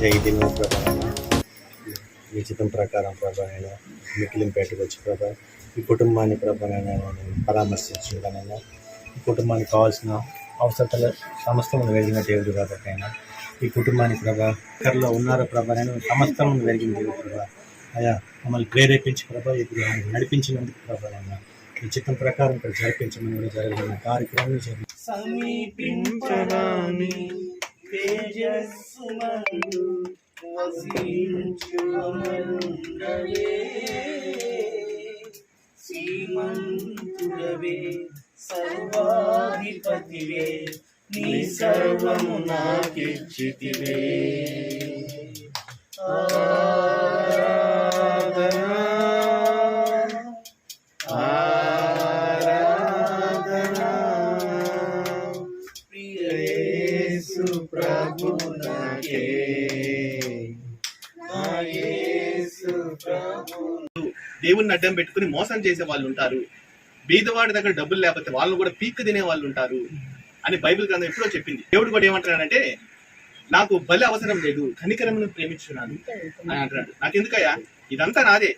రాజా ఈ దినం ప్రభావైనా మీ చిత్తం ప్రకారం ప్రభావైనా మిక్కిలింపేటకు వచ్చి ప్రభా ఈ కుటుంబాన్ని ప్రభావైనా నేను పరామర్శించుగానైనా ఈ కుటుంబానికి కావాల్సిన అవసరతలు సమస్తమును వెలిగిన దేవుడు కాబట్టైనా ఈ కుటుంబానికి ప్రభా ఎక్కడలో ఉన్నారో ప్రభావైనా సమస్తమును వెలిగిన దేవుడు ప్రభా అయా మమ్మల్ని ప్రేరేపించి ప్రభా ఈ గృహాన్ని నడిపించినందుకు ప్రభావైనా ఈ చిత్తం ప్రకారం ఇక్కడ జరిపించమని కూడా జరగబడిన కార్యక్రమం సమీపించరాని తేజస్సుమందు వసించుమరుండవే శ్రీమంతుడవే సర్వాధిపతివే నీ సర్వము నాకిచ్చితివే దేవుణ్ణి అడ్డం పెట్టుకుని మోసం చేసే వాళ్ళు ఉంటారు, బీదవాడి దగ్గర డబ్బులు లేకపోతే వాళ్ళని కూడా పీక్ తినే వాళ్ళు ఉంటారు అని బైబిల్ గ్రంథం ఎప్పుడో చెప్పింది. దేవుడు కూడా ఏమంటున్నాడంటే నాకు బలి అవసరం లేదు, కనికరమును ప్రేమించున్నాను అని అంటున్నాడు. నాకు ఎందుకయ్యా, ఇదంతా నాదే,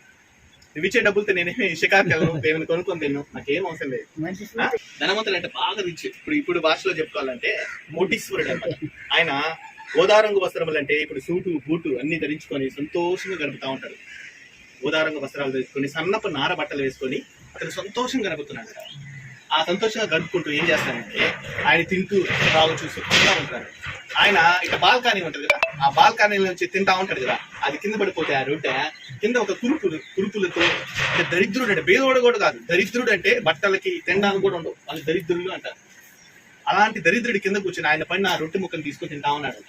నువ్వు ఇచ్చే డబ్బులతో నేనేమి షికార్కెళ్ళను, దేవుని కొనుక్కొని తిన్ను, నాకేం అవసరం లేదు. ధనవంతుడు అంటే బాగా రిచ్, ఇప్పుడు భాషలో చెప్పుకోవాలంటే కోటీశ్వరుడు అనమాట. ఆయన గోదారంగు వస్త్రములు అంటే ఇప్పుడు సూటు బూటు అన్ని ధరించుకొని సంతోషంగా గడుపుతా ఉంటాడు. గోదారంగు వస్త్రాలు ధరించుకొని సన్నపు నార బట్టలు వేసుకొని అతను సంతోషంగా గడుపుతున్నాడు. ఆ సంతోషంగా గడుపుకుంటూ ఏం చేస్తానంటే ఆయన తింటూ తాగు చూసుకుంటూ ఉంటారు. ఆయన ఇక బాల్కనీ ఉంటుంది కదా, ఆ బాల్కనీ నుంచి తింటా ఉంటాడు కదా, అది కింద పడిపోతే ఆ రొట్టె కింద ఒక కురుపులతో దరిద్రుడు అంటే బేదోడు కూడా కాదు, దరిద్రుడు అంటే బట్టలకి తినడానికి కూడా ఉండవు, వాళ్ళు దరిద్రులు అంటారు. అలాంటి దరిద్రుడి కింద కూర్చొని ఆయన పైన ఆ రొట్టె ముక్కను తీసుకొని తింటా ఉన్నాడు.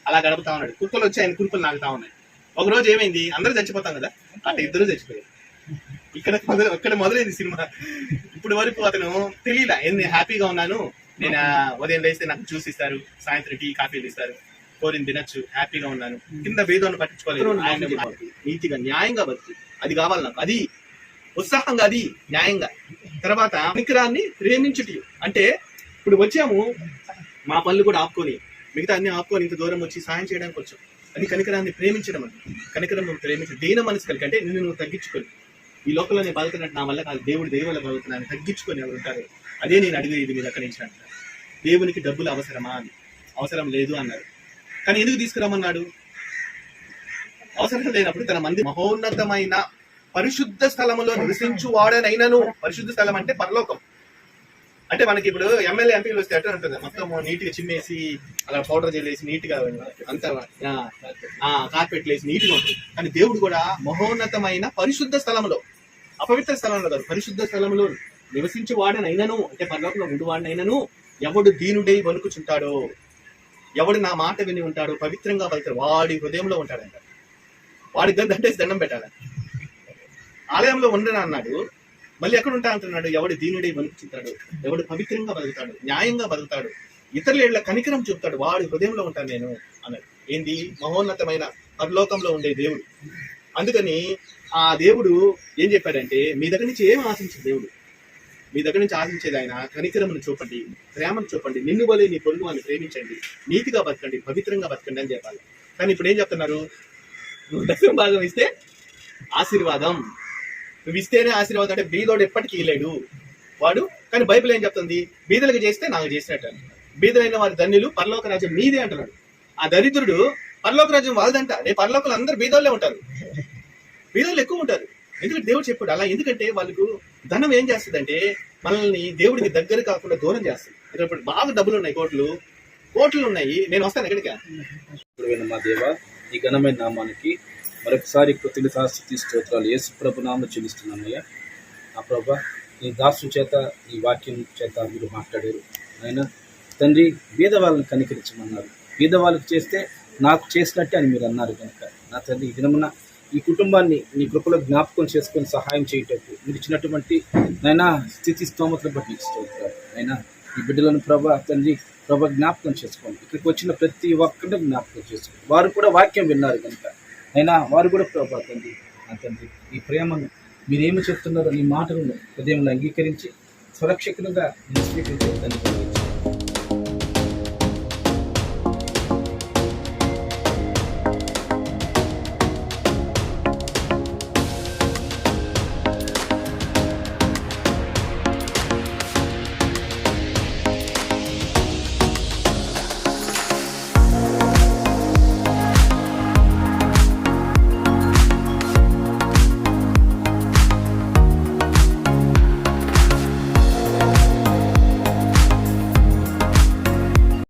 అలా గడుపుతా ఉన్నాడు. కుక్కలు వచ్చి ఆయన కురుపులు నాకుతా ఉన్నాయి. ఒక రోజు ఏమైంది, అందరూ చచ్చిపోతాం కదా, అట్లా ఇద్దరు చచ్చిపోయారు. ఇక్కడ మొదలైంది సినిమా. ఇప్పుడు వరకు అతను తెలియలా, ఏంది హ్యాపీగా ఉన్నాను నేను, ఉదయం లేస్తే నాకు జ్యూస్ ఇస్తారు, సాయంత్రం టీ కాఫీలు ఇస్తారు, కోరిని తినచ్చు, హ్యాపీగా ఉన్నాను, కింద భేదాన్ని పట్టించుకోలేదు, ఆయన నీతిగా న్యాయంగా బతుకు, అది కావాలి నాకు, అది ఉత్సాహంగా, అది న్యాయంగా. తర్వాత కనికరాన్ని ప్రేమించుటి అంటే ఇప్పుడు వచ్చాము మా పనులు కూడా ఆపుకొని, మిగతా అన్ని ఆపుకొని ఇంత దూరం వచ్చి సాయం చేయడానికి వచ్చాం. అది కనికరాన్ని ప్రేమించడం. అని కనికరం ప్రేమించడం, దీన మనసు కలిగి అంటే నిన్ను నువ్వు తగ్గించుకొని, ఈ లోకంలో నేను బతుకున్నట్టు నా వల్ల కాదు, దేవుడి దేవుళ్ళ బతుకున్నాను, తగ్గించుకొని ఎవరు ఉంటారు. అదే నేను అడిగేది మీ దగ్గర నుంచి అంటారు. దేవునికి డబ్బులు అవసరమా అని, అవసరం లేదు అన్నారు. కానీ ఎందుకు తీసుకురమ్మన్నాడు? అవసరం లేనప్పుడు తన మంది మహోన్నతమైన పరిశుద్ధ స్థలములో నివసించు వాడనైనను, పరిశుద్ధ స్థలం అంటే పరలోకం. అంటే మనకి ఇప్పుడు ఎమ్మెల్యే ఎంపీలు వస్తే అట్లా ఉంటుంది, మొత్తం నీట్గా చిమ్మేసి అలా పౌడర్ జల్లేసి నీట్గా అంతా కార్పెట్లు వేసి నీట్గా ఉంటుంది. కానీ దేవుడు కూడా మహోన్నతమైన పరిశుద్ధ స్థలంలో, అపవిత్ర స్థలంలో కాదు, పరిశుద్ధ స్థలంలో నివసించి వాడనైనను అంటే పరలోకంలో ఉండువాడినైనను ఎవడు దీనుడై వణుకుచుంటాడో, ఎవడు నా మాట విని ఉంటాడో, పవిత్రంగా పలుకుతాడు, వాడి హృదయంలో ఉంటాడంట. వాడి దండేసి దండం పెట్టాలి. ఆలయంలో ఉండను అన్నాడు, మళ్ళీ ఎక్కడ ఉంటా అంటున్నాడు, ఎవడు దీనుడై వణుకుచుంటాడు, ఎవడు పవిత్రంగా బతుకుతాడు, న్యాయంగా బతుకుతాడు, ఇతరుల ఏళ్ల కనికరం చూపుతాడు, వాడి హృదయంలో ఉంటాను నేను అన్నాడు. ఏంది? మహోన్నతమైన పరలోకంలో ఉండే దేవుడు. అందుకని ఆ దేవుడు ఏం చెప్పాడంటే, మీ దగ్గర నుంచి ఏం ఆశించదు దేవుడు, మీ దగ్గర నుంచి ఆశించేది ఆయన కనికరమును చూపండి, ప్రేమను చూపండి, నిన్ను వలె నీ పొరుగు వాళ్ళని ప్రేమించండి, నీతిగా బతకండి, పవిత్రంగా బతకండి అని చెప్పాలి. కానీ ఇప్పుడు ఏం చెప్తున్నారు, నువ్వు దశమ భాగం ఇస్తే ఆశీర్వాదం, నువ్వు ఇస్తేనే ఆశీర్వాదం అంటే బీదోడు ఎప్పటికీ ఇవ్వలేడు వాడు. కానీ బైబిల్ ఏం చెప్తుంది, బీదలకు చేస్తే నాకు చేసినట్టు. బీదలైన వారి ధన్యులు పరలోక రాజ్యం మీదే అంటున్నాడు. ఆ దరిద్రుడు పరలోక రాజ్యం వాళ్ళదంట. రేపు పరలోకలు అందరు బీదోళ్ళే ఉంటారు, బీదోళ్ళు ఎక్కువ ఉంటారు. ఎందుకంటే దేవుడు చెప్పాడు అలా. ఎందుకంటే వాళ్ళకు ధనం ఏం చేస్తుంది, మనల్ని దేవుడికి దగ్గర కాకుండా దూరం చేస్తుంది. ఇప్పుడు బాగా డబ్బులు ఉన్నాయి, కోట్లు ఉన్నాయి, నేను వస్తాను ఎక్కడికి. మా దేవ, ఈ ఘనమైన నామానికి మరొకసారి కృతజ్ఞతాస్తుతి స్తోత్రాలు యేసు ప్రభు నామమున చెల్లిస్తున్నానయ్యా. ఆ ప్రభా, నీ దాసు చేత, నీ వాక్యం చేత మీరు మాట్లాడారు ఆయన తండ్రి. బీద వాళ్ళని కనికరించమన్నారు, బీద వాళ్ళకి చేస్తే నాకు చేసినట్టే అని మీరు అన్నారు కనుక నా తండ్రి, ఈ దినమున ఈ కుటుంబాన్ని నీ కృపలో జ్ఞాపకం చేసుకొని సహాయం చేయటట్టు మీరు ఇచ్చినటువంటి నైనా స్థితి స్తోమతను బట్టి స్తోత్రాలు అయినా. ఈ బిడ్డలను ప్రభా తండ్రి జ్ఞాపకం చేసుకోండి. ఇక్కడికి వచ్చిన ప్రతి ఒక్కరిని జ్ఞాపకం చేసుకోండి. వారు కూడా వాక్యం విన్నారు కనుక అయినా వారు కూడా ప్రభా తండ్రి, నా తండ్రి ఈ ప్రేమను మీరేమి చెప్తున్నారో నీ మాటలను హృదయంలో అంగీకరించి సురక్షితంగా నేను స్వీకరించే తండ్రి